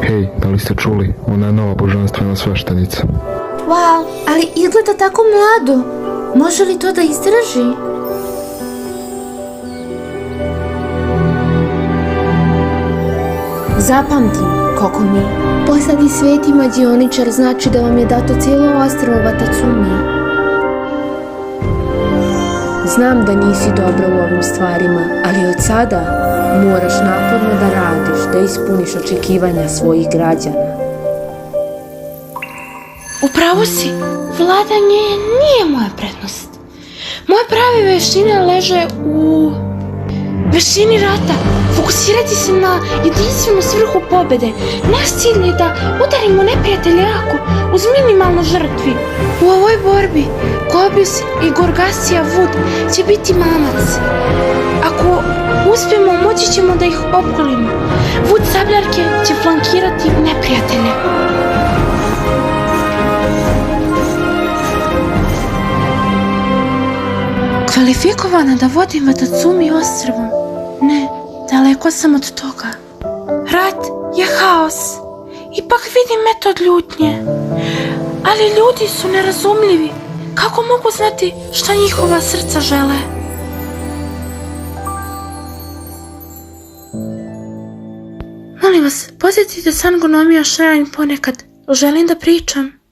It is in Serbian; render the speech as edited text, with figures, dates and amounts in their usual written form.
Hej, da li ste čuli? Ona je nova božanstvena sveštenica. Wow, ali izgleda tako mlado. Može li to da izdrži? Zapamtim, Kokomi. Postati sveti mađioničar znači da vam je dato cijelo ostrvo Watatsumi. Znam da nisi dobra u ovim stvarima, ali od sada moraš naporno da radiš, da ispuniš očekivanja svojih građana. Upravo si, vladanje nije moja prednost. Moje prave veštine leže u veštini rata. Fokusirati se na jedinstvenu svrhu pobede. Naš cilj je da udarimo neprijatelje jako, uz minimalno žrtvi. U ovoj borbi Kobius i Gorgasija Wood će biti mamac. Ako uspijemo, moći ćemo da ih opkolimo. Wood sabljarke će flankirati neprijatelje. Kvalifikovana da vodim Watatsumi ostrvom? Ne, daleko sam od toga. Rat je haos. Ipak vidim metod ljutnje. Ali ljudi su nerazumljivi. Kako mogu znati šta njihova srca žele? Molim vas, posjetite Sangonomiya Shrine ponekad. Želim da pričam.